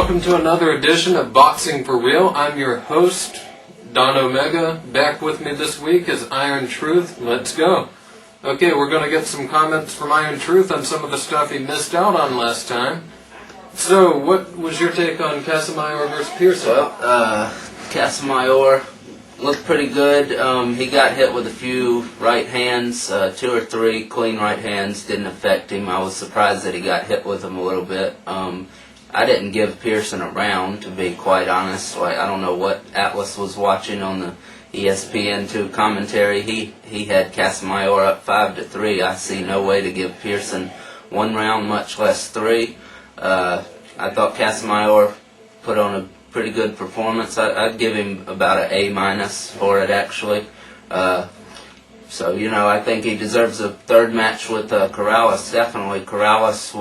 welcome to another edition of Boxing for Real. I'm your host, Don Omega. Back with me this week is Iron Truth. Let's go. Okay, we're going to get some comments from Iron Truth on some of the stuff he missed out on last time. So, what was your take on Casamayor versus Pearson? Well, Casamayor looked pretty good. He got hit with a few right hands, 2 or 3 clean right hands, didn't affect him. I was surprised that he got hit with them a little bit. I didn't give Pearson a round, to be quite honest. I don't know what Atlas was watching on the ESPN2 commentary. He had Casamayor up 5-3. I see no way to give Pearson 1 round, much less 3. I thought Casamayor put on a pretty good performance. I'd give him about an A- for it, actually. So, I think he deserves a third match with Corrales. Definitely, Corrales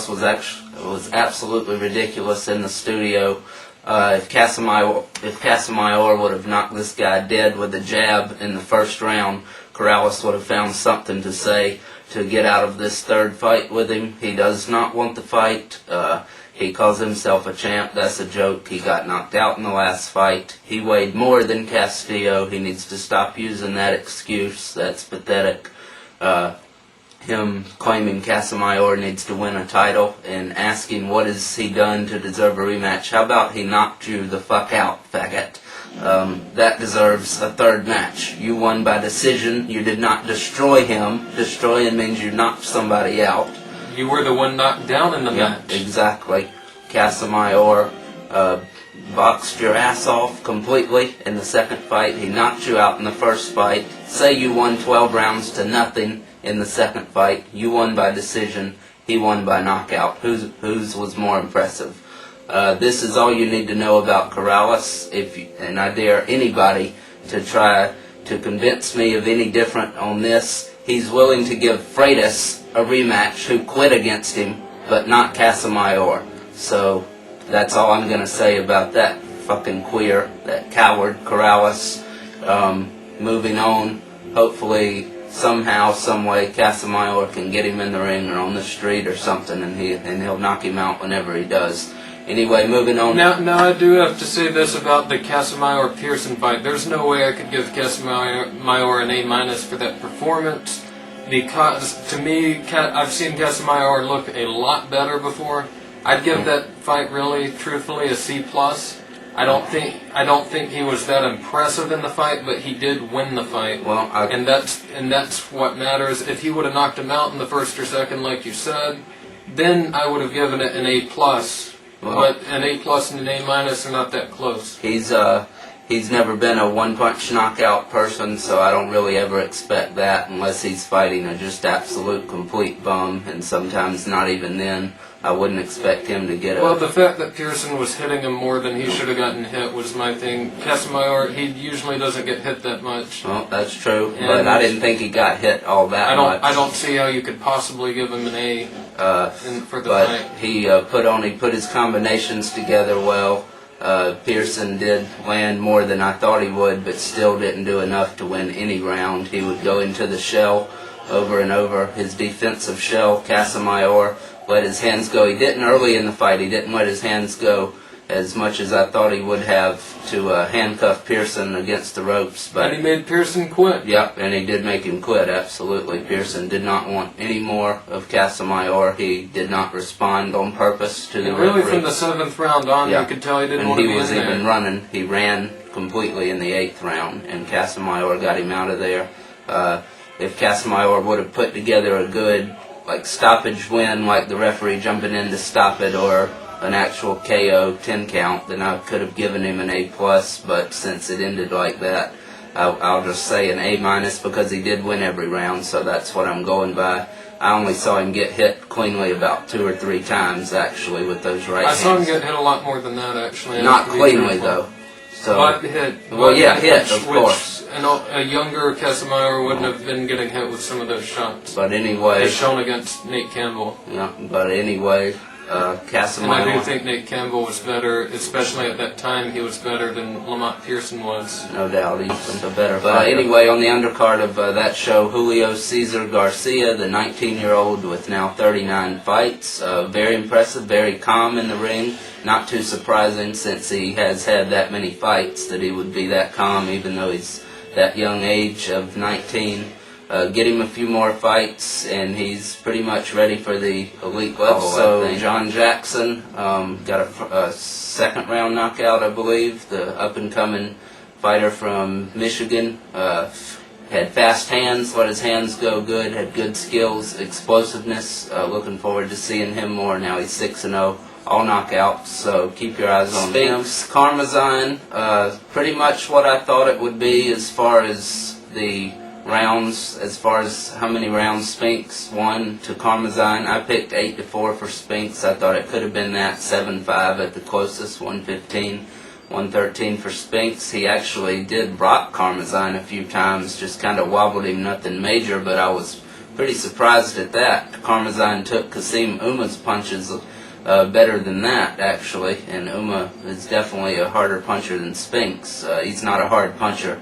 was absolutely ridiculous in the studio. If Casamayor would have knocked this guy dead with a jab in the first round, Corrales would have found something to say to get out of this third fight with him. He does not want the fight. He calls himself a champ. That's a joke. He got knocked out in the last fight. He weighed more than Castillo. He needs to stop using that excuse. That's pathetic. Him claiming Casamayor needs to win a title and asking what has he done to deserve a rematch. How about he knocked you the fuck out, faggot? That deserves a third match. You won by decision. You did not destroy him. Destroying means you knocked somebody out. You were the one knocked down in the match. Exactly. Casamayor boxed your ass off completely in the second fight. He knocked you out in the first fight. Say you won 12 rounds to nothing in the second fight. You won by decision. He won by knockout. Whose was more impressive? This is all you need to know about Corrales. And I dare anybody to try to convince me of any different on this. He's willing to give Freitas a rematch who quit against him, but not Casamayor. So that's all I'm going to say about that fucking queer, that coward Corrales. Moving on, hopefully somehow, someway, Casamayor can get him in the ring or on the street or something, and he'll knock him out whenever he does. Anyway, moving on. Now I do have to say this about the Casamayor-Pearson fight. There's no way I could give Casamayor an A- for that performance, because to me, I've seen Casamayor look a lot better before. I'd give that fight really, truthfully, a C+. I don't think he was that impressive in the fight, but he did win the fight. Well, and that's what matters. If he would have knocked him out in the first or second, like you said, then I would have given it an A+. Well, but an A+ and an A- are not that close. He's never been a one-punch knockout person, so I don't really ever expect that unless he's fighting a just absolute complete bum, and sometimes not even then. I wouldn't expect him to get it. Well, the fact that Pearson was hitting him more than he should have gotten hit was my thing. Casamayor, he usually doesn't get hit that much. Well, that's true, but I didn't think he got hit all that much. I don't see how you could possibly give him an A for the fight. He put his combinations together well. Pearson did land more than I thought he would, but still didn't do enough to win any round. He would go into the shell over and over, his defensive shell. Casamayor let his hands go. He didn't early in the fight. He didn't let his hands go as much as I thought he would have to handcuff Pearson against the ropes. But and he made Pearson quit. Yep, and he did make him quit, absolutely. Pearson did not want any more of Casamayor. He did not respond on purpose to the really referee. From the 7th round on, you could tell he didn't want to be in there. And he was even running. He ran completely in the 8th round, and Casamayor got him out of there. If Casamayor would have put together a good stoppage win, like the referee jumping in to stop it, or an actual KO 10 count, then I could have given him an A+, but since it ended like that, I'll just say an A- because he did win every round, so that's what I'm going by. I only saw him get hit cleanly about 2 or 3 times, actually, with those right hands. I saw him get hit a lot more than that, actually. Not cleanly, though. So, but hit. Well, yeah, hit, of course. And a younger Casamayor wouldn't have been getting hit with some of those shots. But anyway... As shown against Nate Campbell. Yeah, but anyway... And I do Casamayor. think Nate Campbell was better, especially at that time. He was better than Lamont Pearson was. No doubt, he's a better fighter. But anyway, on the undercard of that show, Julio Cesar Garcia, the 19-year-old with now 39 fights. Very impressive, very calm in the ring. Not too surprising since he has had that many fights that he would be that calm, even though he's that young age of 19. Get him a few more fights, and he's pretty much ready for the elite level. So John Jackson got a second-round knockout, I believe. The up-and-coming fighter from Michigan had fast hands, let his hands go good, had good skills, explosiveness. Looking forward to seeing him more. Now he's 6-0. All knockouts, so keep your eyes on him. Karmazin, pretty much what I thought it would be as far as the rounds, as far as how many rounds Spinks won to Karmazin. I picked 8-4 for Spinks. I thought it could have been that 7-5 at the closest, 115, 113 for Spinks. He actually did rock Karmazin a few times, just kind of wobbled him, nothing major, but I was pretty surprised at that. Karmazin took Kasim Uma's punches better than that, actually, and Uma is definitely a harder puncher than Spinks. He's not a hard puncher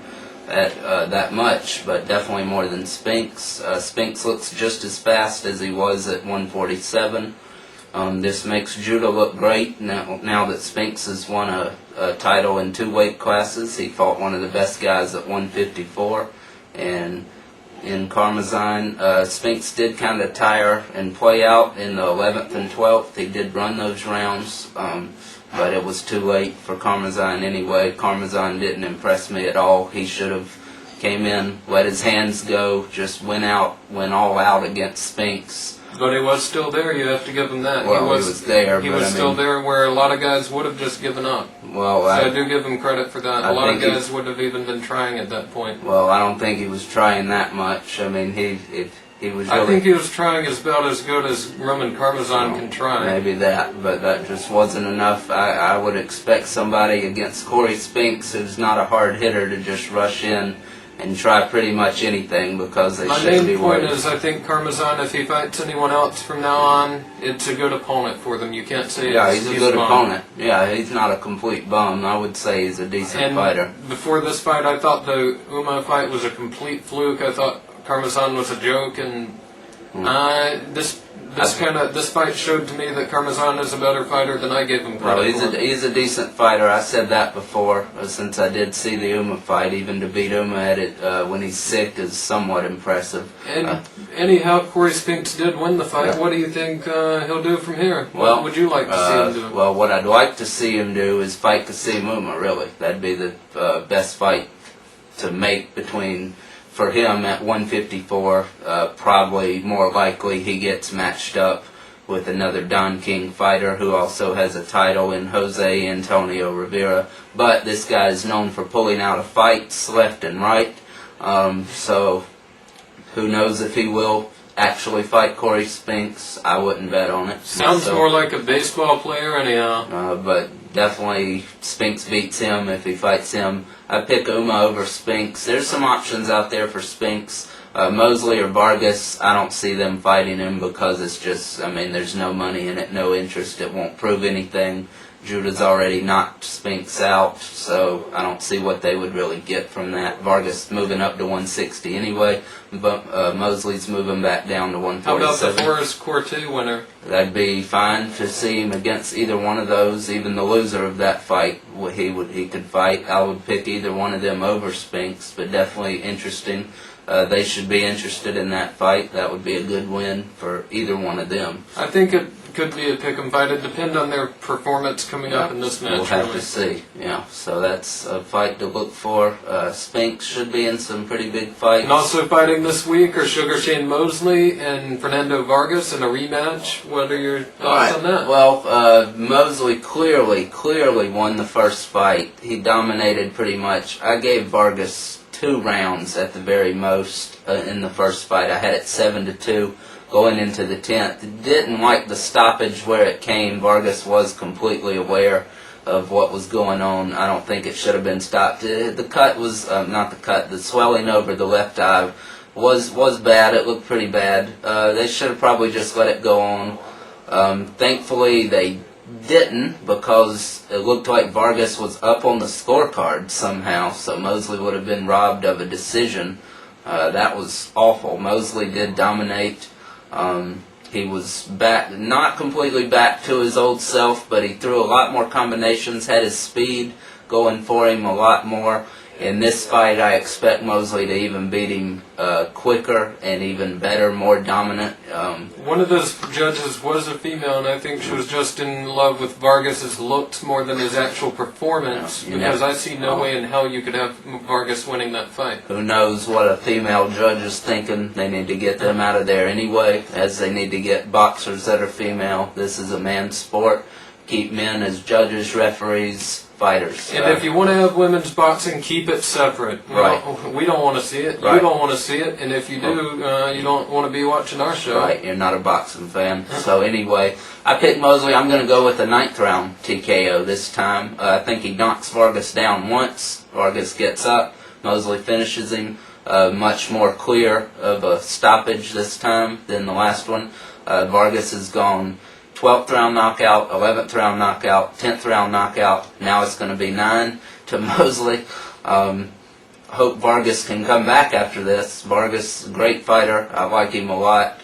at that much, but definitely more than Spinks. Spinks looks just as fast as he was at 147. This makes Judah look great now that Spinks has won a title in 2 weight classes. He fought one of the best guys at 154, and in Karmazin, Spinks did kind of tire and play out in the 11th and 12th. He did run those rounds, but it was too late for Karmazin anyway. Karmazin didn't impress me at all. He should have came in, let his hands go, just went all out against Spinks. But he was still there, you have to give him that. Well, he was there. He was still there where a lot of guys would have just given up. Well, so I do give him credit for that. A lot of guys would have even been trying at that point. Well, I don't think he was trying that much. I mean, he was really... I think he was trying about as good as Roman Karmazin can try. Maybe that, but that just wasn't enough. I would expect somebody against Corey Spinks, who's not a hard hitter, to just rush in and try pretty much anything, because they shouldn't be worried. My main point is I think Karmazin, if he fights anyone else from now on, it's a good opponent for them. You can't say he's a good opponent. Yeah, he's not a complete bum. I would say he's a decent fighter. Before this fight, I thought the Uma fight was a complete fluke. I thought Karmazin was a joke, and this fight showed to me that Karmazin is a better fighter than I gave him credit for. He's a decent fighter. I said that before, since I did see the Uma fight. Even to beat Uma at it when he's sick is somewhat impressive. And anyhow, Corey Spinks did win the fight. Yeah. What do you think he'll do from here? What would you like to see him do? Well, what I'd like to see him do is fight Kasim Uma, really. That'd be the best fight to make for him at 154. Probably more likely he gets matched up with another Don King fighter who also has a title in Jose Antonio Rivera. But this guy is known for pulling out of fights left and right. So who knows if he will actually fight Corey Spinks. I wouldn't bet on it. Sounds more like a baseball player anyhow. But definitely Spinks beats him if he fights him. I pick Uma over Spinks. There's some options out there for Spinks. Mosley or Vargas, I don't see them fighting him because it's just, I mean, there's no money in it, no interest. It won't prove anything. Judah's already knocked Spinks out, so I don't see what they would really get from that. Vargas moving up to 160 anyway, but Mosley's moving back down to 147. How about the Forrest Corte winner? That'd be fine to see him against either one of those. Even the loser of that fight, he could fight. I would pick either one of them over Spinks, but definitely interesting. They should be interested in that fight. That would be a good win for either one of them. I think it could be a pick'em fight. It depends on their performance coming up in this match. We'll have to see. Yeah, so that's a fight to look for. Spinks should be in some pretty big fights. And also fighting this week are Sugar Shane Mosley and Fernando Vargas in a rematch. What are your thoughts on that? Well, Mosley clearly won the first fight. He dominated pretty much. I gave Vargas 2 rounds at the very most in the first fight. I had it 7-2 going into the 10th. Didn't like the stoppage where it came. Vargas was completely aware of what was going on. I don't think it should have been stopped. The cut was, the swelling over the left eye was bad. It looked pretty bad. They should have probably just let it go on. Thankfully, they didn't, because it looked like Vargas was up on the scorecard somehow, so Mosley would have been robbed of a decision. That was awful. Mosley did dominate. He was back, not completely back to his old self, but he threw a lot more combinations, had his speed going for him a lot more. In this fight, I expect Mosley to even beat him quicker and even better, more dominant. One of those judges was a female, and I think she was just in love with Vargas's looks more than his actual performance, because I see no way in hell you could have Vargas winning that fight. Who knows what a female judge is thinking? They need to get them out of there anyway, as they need to get boxers that are female. This is a man's sport. Keep men as judges, referees, fighters. And if you want to have women's boxing, keep it separate. Right. We don't want to see it. Right. You don't want to see it. And if you do, you don't want to be watching our show. Right. You're not a boxing fan. So anyway, I picked Mosley. I'm going to go with the 9th round TKO this time. I think he knocks Vargas down once. Vargas gets up. Mosley finishes him. Much more clear of a stoppage this time than the last one. Vargas has gone 12th round knockout, 11th round knockout, 10th round knockout. Now it's going to be 9 to Mosley. Hope Vargas can come back after this. Vargas, great fighter. I like him a lot.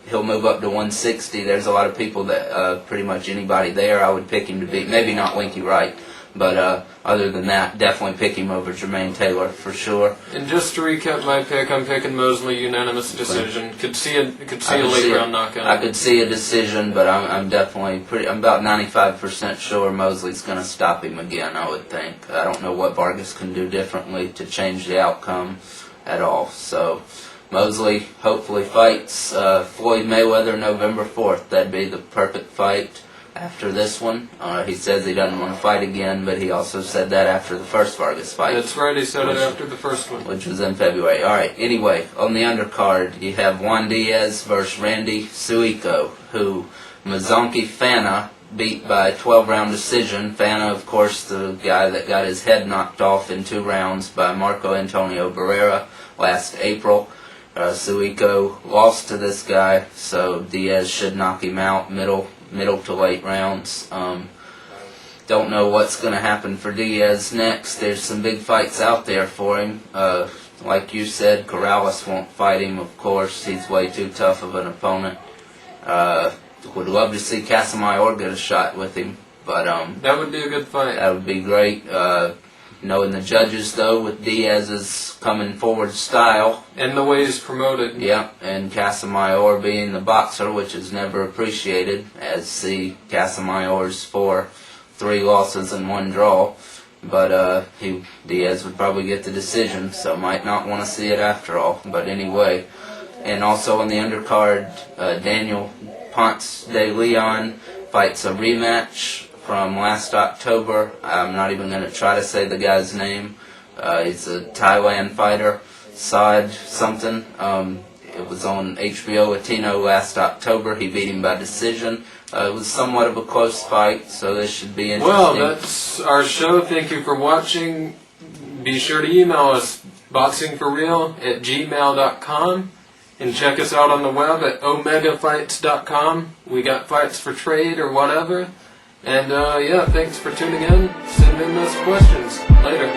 He'll move up to 160. There's a lot of people that, pretty much anybody there, I would pick him to beat. Maybe not Winky Wright, but other than that, definitely pick him over Jermaine Taylor for sure. And just to recap my pick, I'm picking Mosley, unanimous decision. Could see a late round knockout. I could see a decision, but I'm definitely I'm about 95% sure Mosley's going to stop him again, I would think. I don't know what Vargas can do differently to change the outcome at all. So Mosley hopefully fights Floyd Mayweather November 4th. That'd be the perfect fight. After this one, he says he doesn't want to fight again, but he also said that after the first Vargas fight. That's right, he said it after the first one. Which was in February. Alright, anyway, on the undercard, you have Juan Diaz versus Randy Suico, who Mazonki Fana beat by a 12-round decision. Fana, of course, the guy that got his head knocked off in 2 rounds by Marco Antonio Barrera last April. Suico lost to this guy, so Diaz should knock him out middle to late rounds. Don't know what's going to happen for Diaz next. There's some big fights out there for him. Like you said, Corrales won't fight him, of course. He's way too tough of an opponent. Would love to see Casamayor get a shot with him, but that would be a good fight. That would be great. Knowing the judges, though, with Diaz's coming forward style. And the way he's promoted. Yeah, and Casamayor being the boxer, which is never appreciated, as the Casamayor's 3 losses and 1 draw. But Diaz would probably get the decision, so might not want to see it after all. But anyway, and also on the undercard, Daniel Ponce de Leon fights a rematch from last October. I'm not even going to try to say the guy's name. He's a Thailand fighter, Saad something. It was on HBO Latino last October. He beat him by decision. It was somewhat of a close fight, so this should be interesting. Well, that's our show. Thank you for watching. Be sure to email us, boxingforreal@gmail.com. And check us out on the web at omegafights.com. We got fights for trade or whatever. And yeah, thanks for tuning in. Send in those questions. Later.